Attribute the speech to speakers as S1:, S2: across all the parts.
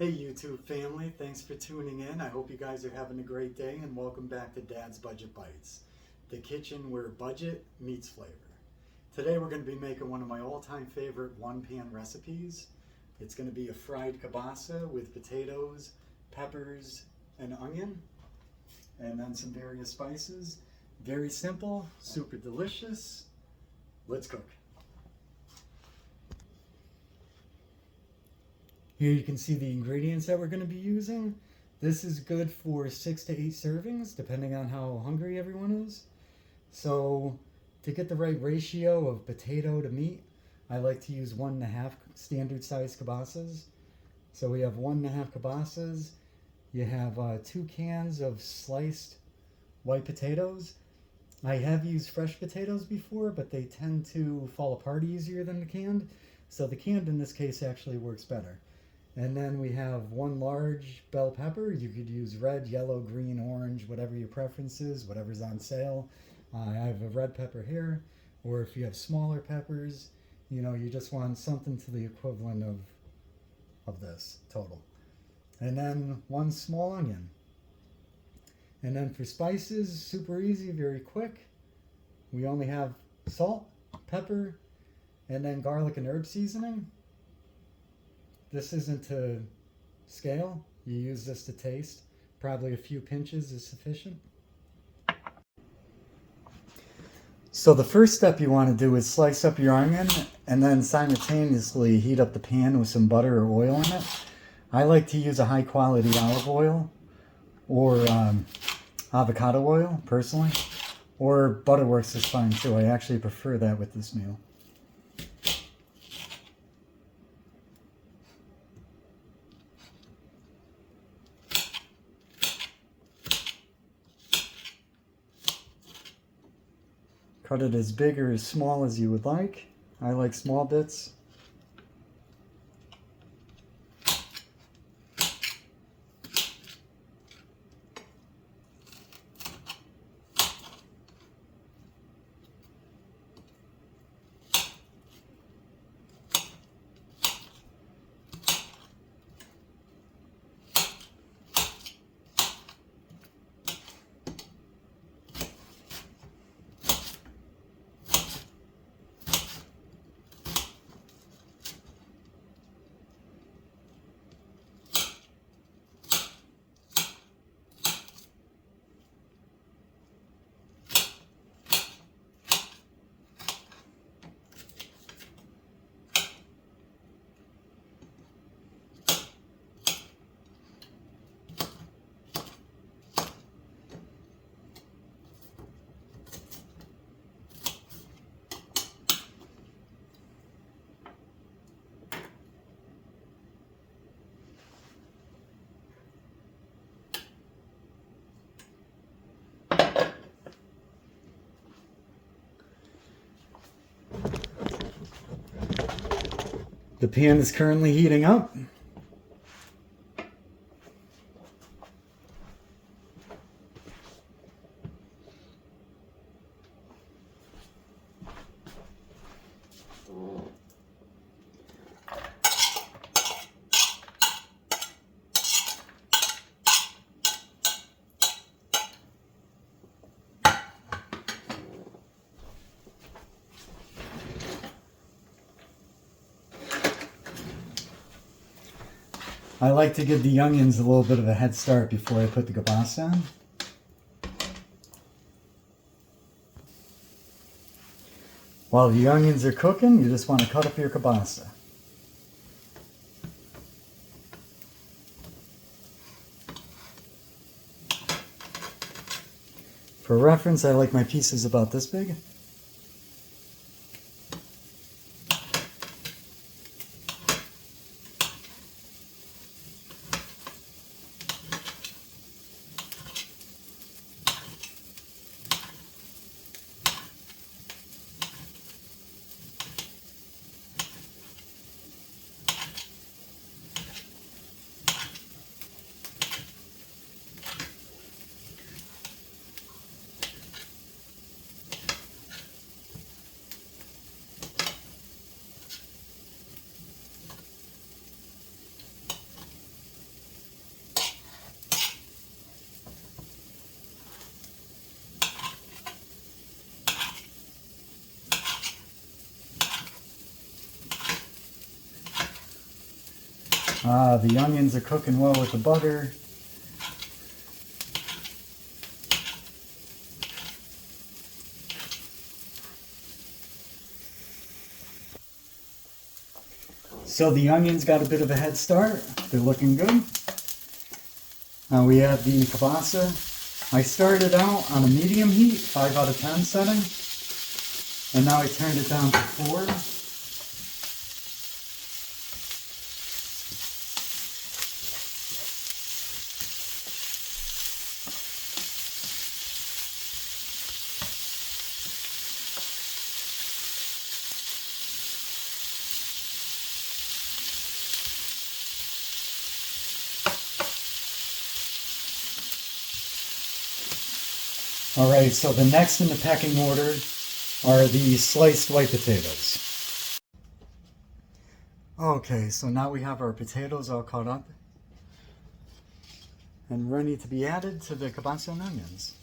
S1: Hey YouTube family, thanks for tuning in. I hope you guys are having a great day and welcome back to Dad's Budget Bites, the kitchen where budget meets flavor. Today we're going to be making one of my all-time favorite one-pan recipes. It's going to be a fried kielbasa with potatoes, peppers, and onion, and then some various spices. Very simple, super delicious. Let's cook. Here you can see the ingredients that we're going to be using. This is good for 6 to 8 servings, depending on how hungry everyone is. So to get the right ratio of potato to meat, I like to use 1.5 standard size kielbasas. So we have 1.5 kielbasas. You have 2 cans of sliced white potatoes. I have used fresh potatoes before, but they tend to fall apart easier than the canned. So the canned in this case actually works better. And then we have 1 large bell pepper. You could use red, yellow, green, orange, whatever your preference is, whatever's on sale. I have a red pepper here, or if you have smaller peppers, you just want something to the equivalent of this total. And then 1 small onion. And then for spices, super easy, very quick. We only have salt, pepper, and then garlic and herb seasoning. This isn't to scale. You use this to taste. Probably a few pinches is sufficient. So the first step you want to do is slice up your onion and then simultaneously heat up the pan with some butter or oil in it. I like to use a high quality olive oil or avocado oil personally, or Butterworks is fine too. I actually prefer that with this meal. Cut it as big or as small as you would like. I like small bits. The pan is currently heating up. I like to give the onions a little bit of a head start before I put the kielbasa in. While the onions are cooking, you just want to cut up your kielbasa. For reference, I like my pieces about this big. The onions are cooking well with the butter. So the onions got a bit of a head start. They're looking good. Now we add the kielbasa. I started out on a medium heat, 5 out of 10 setting. And now I turned it down to 4. Alright, so the next in the pecking order are the sliced white potatoes. Okay, so now we have our potatoes all cut up and ready to be added to the kielbasa and onions.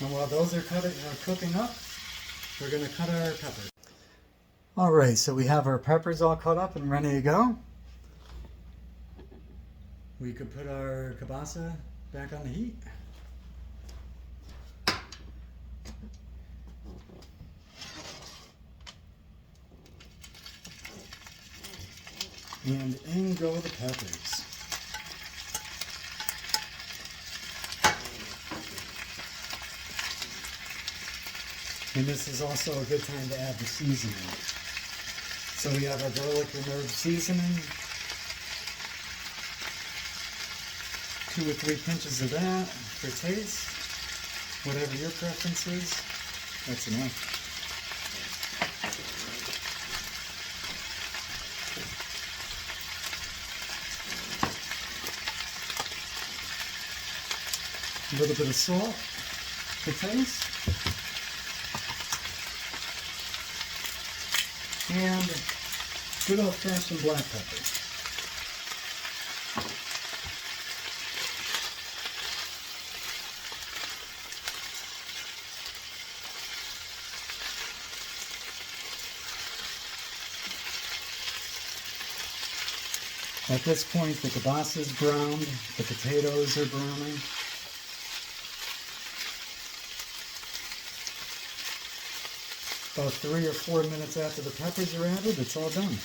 S1: And while those are cooking up, we're going to cut our peppers. Alright, so we have our peppers all cut up and ready to go. We could put our kielbasa back on the heat. And in go the peppers. And this is also a good time to add the seasoning. So we have our garlic and herb seasoning, 2 or 3 pinches of that for taste. Whatever your preference is, that's enough. A little bit of salt for taste. And good old-fashioned black pepper. At this point, the kielbasa is browned, the potatoes are browning. About 3 or 4 minutes after the peppers are added, it's all done.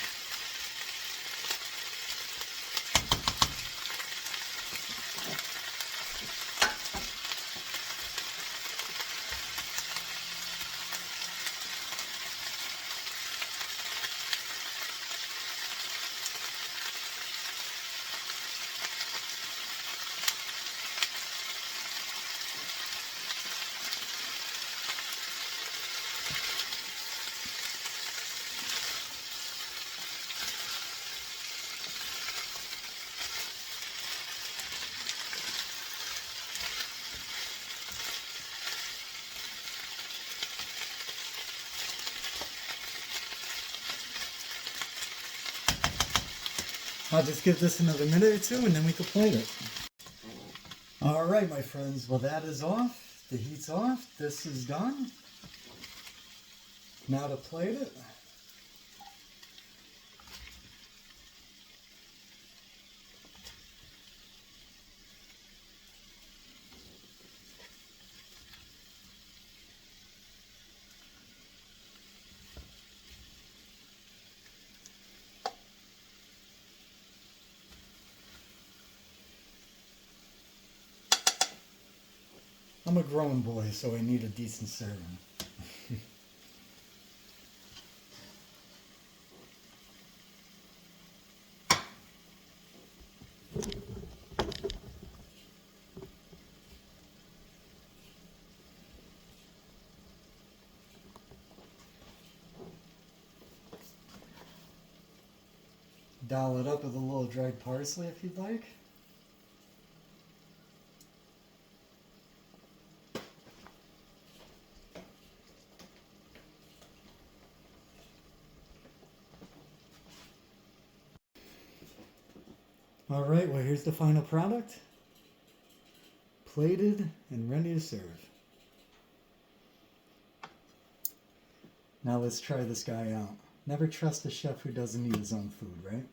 S1: I'll just give this another minute or 2 and then we can plate it. Alright my friends, well that is off. The heat's off. This is done. Now to plate it. I'm a grown boy, so I need a decent serving. Doll it up with a little dried parsley if you'd like. All right, well, here's the final product. Plated and ready to serve. Now let's try this guy out. Never trust a chef who doesn't eat his own food, right?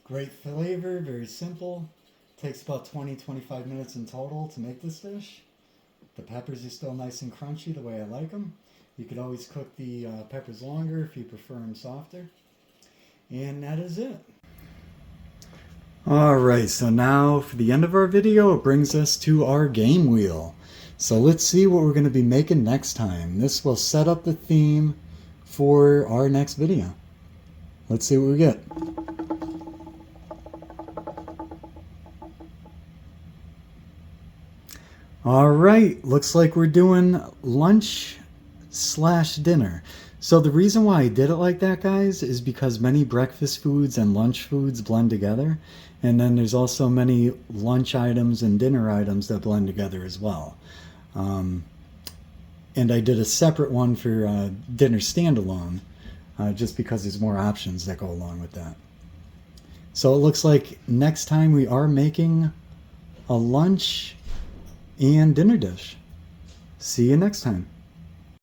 S1: Great flavor, very simple. Takes about 20-25 minutes in total to make this dish. The peppers are still nice and crunchy the way I like them. You could always cook the peppers longer if you prefer them softer. And that is it. Alright, so now for the end of our video, it brings us to our game wheel. So let's see what we're going to be making next time. This will set up the theme for our next video. Let's see what we get. Alright, looks like we're doing lunch/dinner. So the reason why I did it like that, guys, is because many breakfast foods and lunch foods blend together. And then there's also many lunch items and dinner items that blend together as well. And I did a separate one for dinner standalone, just because there's more options that go along with that. So it looks like next time we are making a lunch and dinner dish. See you next time.